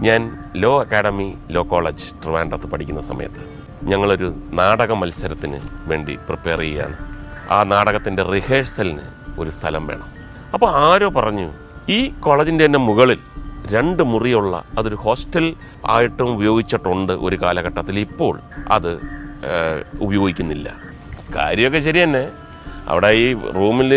ഞാൻ law academy law college ട്രിവാൻഡ്രത്ത് പഠിക്കുന്ന സമയത്ത് ഞങ്ങളൊരു നാടക മത്സരത്തിന് വേണ്ടി പ്രിപ്പയർ ചെയ്യുകയാണ്. ആ നാടകത്തിൻ്റെ റിഹേഴ്സലിന് ഒരു സ്ഥലം വേണം. അപ്പോൾ ആരോ പറഞ്ഞു ഈ കോളേജിൻ്റെ തന്നെ മുകളിൽ 2 മുറിയുള്ള അതൊരു ഹോസ്റ്റൽ ആയിട്ടും ഉപയോഗിച്ചിട്ടുണ്ട് ഒരു കാലഘട്ടത്തിൽ. ഇപ്പോൾ അത് ഉപയോഗിക്കുന്നില്ല. കാര്യമൊക്കെ ശരി തന്നെ. അവിടെ ഈ റൂമിൽ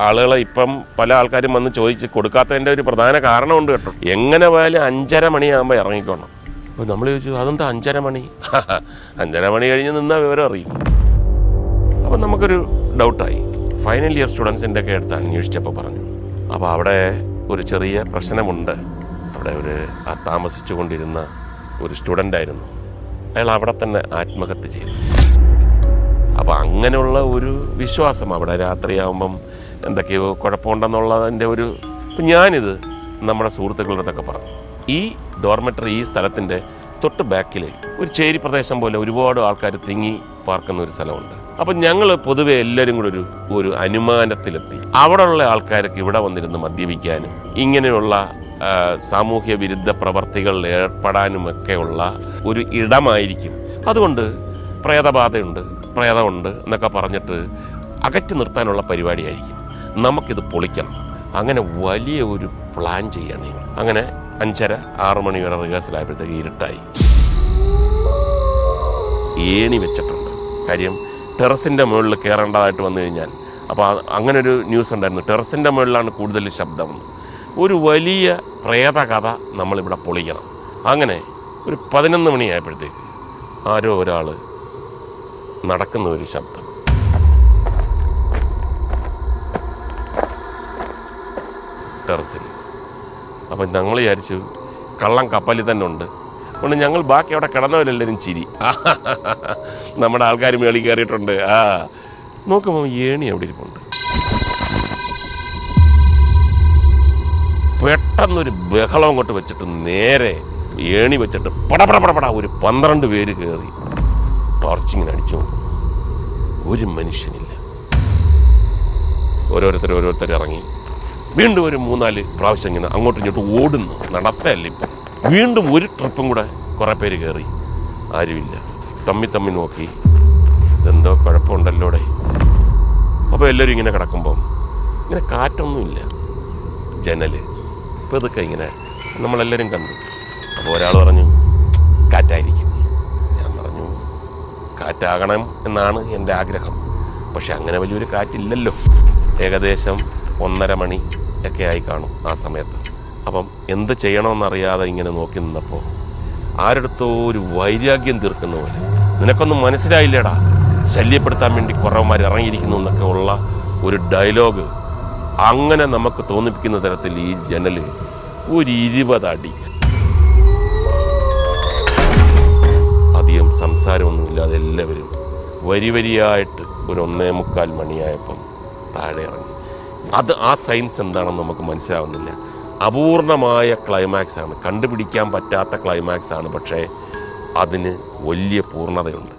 ആളുകളെ ഇപ്പം പല ആൾക്കാരും വന്ന് ചോദിച്ച് കൊടുക്കാത്തതിൻ്റെ ഒരു പ്രധാന കാരണമുണ്ട് കേട്ടോ. എങ്ങനെ പോയാലും 5:30 മണിയാകുമ്പോൾ ഇറങ്ങിക്കോണം. അപ്പോൾ നമ്മൾ ചോദിച്ചു അതെന്താ 5:30 മണി? 5:30 മണി കഴിഞ്ഞ് നിന്നാൽ വിവരം അറിയും. അപ്പം നമുക്കൊരു ഡൗട്ടായി. ഫൈനൽ ഇയർ സ്റ്റുഡൻസിൻ്റെ ഒക്കെ അടുത്ത് അന്വേഷിച്ചപ്പോൾ പറഞ്ഞു അപ്പോൾ അവിടെ ഒരു ചെറിയ പ്രശ്നമുണ്ട്. അവിടെ താമസിച്ചു കൊണ്ടിരുന്ന ഒരു സ്റ്റുഡൻ്റായിരുന്നു. അയാൾ അവിടെ തന്നെ ആത്മഹത്യ ചെയ്തു. അപ്പോൾ അങ്ങനെയുള്ള ഒരു വിശ്വാസം അവിടെ രാത്രിയാകുമ്പം എന്തൊക്കെയോ കുഴപ്പമുണ്ടെന്നുള്ളതിൻ്റെ ഒരു ഞാനിത് നമ്മുടെ സുഹൃത്തുക്കളുടെ അടുത്തൊക്കെ പറഞ്ഞു. ഈ ഡോർമെറ്ററി ഈ സ്ഥലത്തിൻ്റെ തൊട്ട് ബാക്കിൽ ഒരു ചേരി പ്രദേശം പോലെ ഒരുപാട് ആൾക്കാർ തിങ്ങി പാർക്കുന്ന ഒരു സ്ഥലമുണ്ട്. അപ്പം ഞങ്ങൾ പൊതുവെ എല്ലാവരും കൂടെ ഒരു അനുമാനത്തിലെത്തി അവിടെയുള്ള ആൾക്കാർക്ക് ഇവിടെ വന്നിരുന്ന് മദ്യപിക്കാനും ഇങ്ങനെയുള്ള സാമൂഹ്യ വിരുദ്ധ പ്രവർത്തികളിൽ ഏർപ്പെടാനുമൊക്കെയുള്ള ഒരു ഇടമായിരിക്കും. അതുകൊണ്ട് പ്രേതബാധയുണ്ട്, പ്രേതമുണ്ട് എന്നൊക്കെ പറഞ്ഞിട്ട് അകറ്റി നിർത്താനുള്ള പരിപാടിയായിരിക്കും. നമുക്കിത് പൊളിക്കണം. അങ്ങനെ വലിയ ഒരു പ്ലാൻ ചെയ്യണം. അങ്ങനെ 5:30-6 മണി വരെ റിഹേഴ്സലായപ്പോഴത്തേക്ക് ഇരുട്ടായി. ഏണി വെച്ചിട്ടുണ്ട്. കാര്യം ടെറസിൻ്റെ മുകളിൽ കയറേണ്ടതായിട്ട് വന്നു കഴിഞ്ഞാൽ അപ്പോൾ അങ്ങനൊരു ന്യൂസ് ഉണ്ടായിരുന്നു. ടെറസിൻ്റെ മുകളിലാണ് കൂടുതൽ ശബ്ദം. ഒരു വലിയ പ്രേത കഥ നമ്മളിവിടെ പൊളിക്കണം. അങ്ങനെ ഒരു 11 മണിയായപ്പോഴത്തേക്ക് ആരോ ഒരാൾ നടക്കുന്ന ഒരു ശബ്ദം. ടെറസിൽ. അപ്പം ഞങ്ങൾ വിചാരിച്ചു കള്ളം കപ്പലിൽ തന്നെ ഉണ്ട്. അതുകൊണ്ട് ഞങ്ങൾ ബാക്കി അവിടെ കിടന്നവരെല്ലാവരും ചിരി. നമ്മുടെ ആൾക്കാർ മേളിൽ കയറിയിട്ടുണ്ട്. നോക്കുമ്പോൾ ഏണി അവിടെ ഇരിപ്പുണ്ട്. പെട്ടെന്നൊരു ബഹളം അങ്ങോട്ട് വെച്ചിട്ട് നേരെ ഏണി വെച്ചിട്ട് പടപടപടപട ഒരു 12 പേര് കയറി ടോർച്ചിങ്ങനെ അടിച്ചു. ഒരു മനുഷ്യനില്ല. ഓരോരുത്തർ ഇറങ്ങി. വീണ്ടും ഒരു 3-4 പ്രാവശ്യം ഇങ്ങനെ അങ്ങോട്ടും ഇങ്ങോട്ടും ഓടുന്നു. നടത്തല്ല ഇപ്പം. വീണ്ടും ഒരു ട്രിപ്പും കൂടെ കുറേ പേര് കയറി. ആരുമില്ല. തമ്മി നോക്കി ഇതെന്തോ കുഴപ്പമുണ്ടല്ലോടെ. അപ്പോൾ എല്ലാവരും ഇങ്ങനെ കിടക്കുമ്പം ഇങ്ങനെ കാറ്റൊന്നുമില്ല. ജനൽ ഇപ്പോൾ ഇതൊക്കെ ഇങ്ങനെ നമ്മളെല്ലാവരും കണ്ടു. അപ്പോൾ ഒരാൾ പറഞ്ഞു കാറ്റായിരിക്കും. ഞാൻ പറഞ്ഞു കാറ്റാകണം എന്നാണ് എൻ്റെ ആഗ്രഹം. പക്ഷെ അങ്ങനെ വലിയൊരു കാറ്റില്ലല്ലോ. ഏകദേശം 1:30 മണി ഒക്കെ ആയി കാണും ആ സമയത്ത്. അപ്പം എന്ത് ചെയ്യണമെന്നറിയാതെ ഇങ്ങനെ നോക്കി നിന്നപ്പോൾ ആരെടുത്തോ ഒരു വൈരാഗ്യം തീർക്കുന്ന പോലെ, നിനക്കൊന്നും മനസ്സിലായില്ലേടാ, ശല്യപ്പെടുത്താൻ വേണ്ടി കുറവന്മാർ ഇറങ്ങിയിരിക്കുന്നു എന്നൊക്കെ ഉള്ള ഒരു ഡയലോഗ് അങ്ങനെ നമുക്ക് തോന്നിപ്പിക്കുന്ന തരത്തിൽ ഈ ജനൽ ഒരു 20 അടി. അധികം സംസാരമൊന്നുമില്ലാതെ എല്ലാവരും വരിയായിട്ട് ഒരു 1:45 മണിയായപ്പം താഴെ ഇറങ്ങി. ആ സയൻസ് എന്താണെന്ന് നമുക്ക് മനസ്സിലാവുന്നില്ല. അപൂർണമായ ക്ലൈമാക്സ് ആണ്, കണ്ടുപിടിക്കാൻ പറ്റാത്ത ക്ലൈമാക്സ് ആണ്. പക്ഷേ അതിന് വലിയ പൂർണ്ണതയുണ്ട്.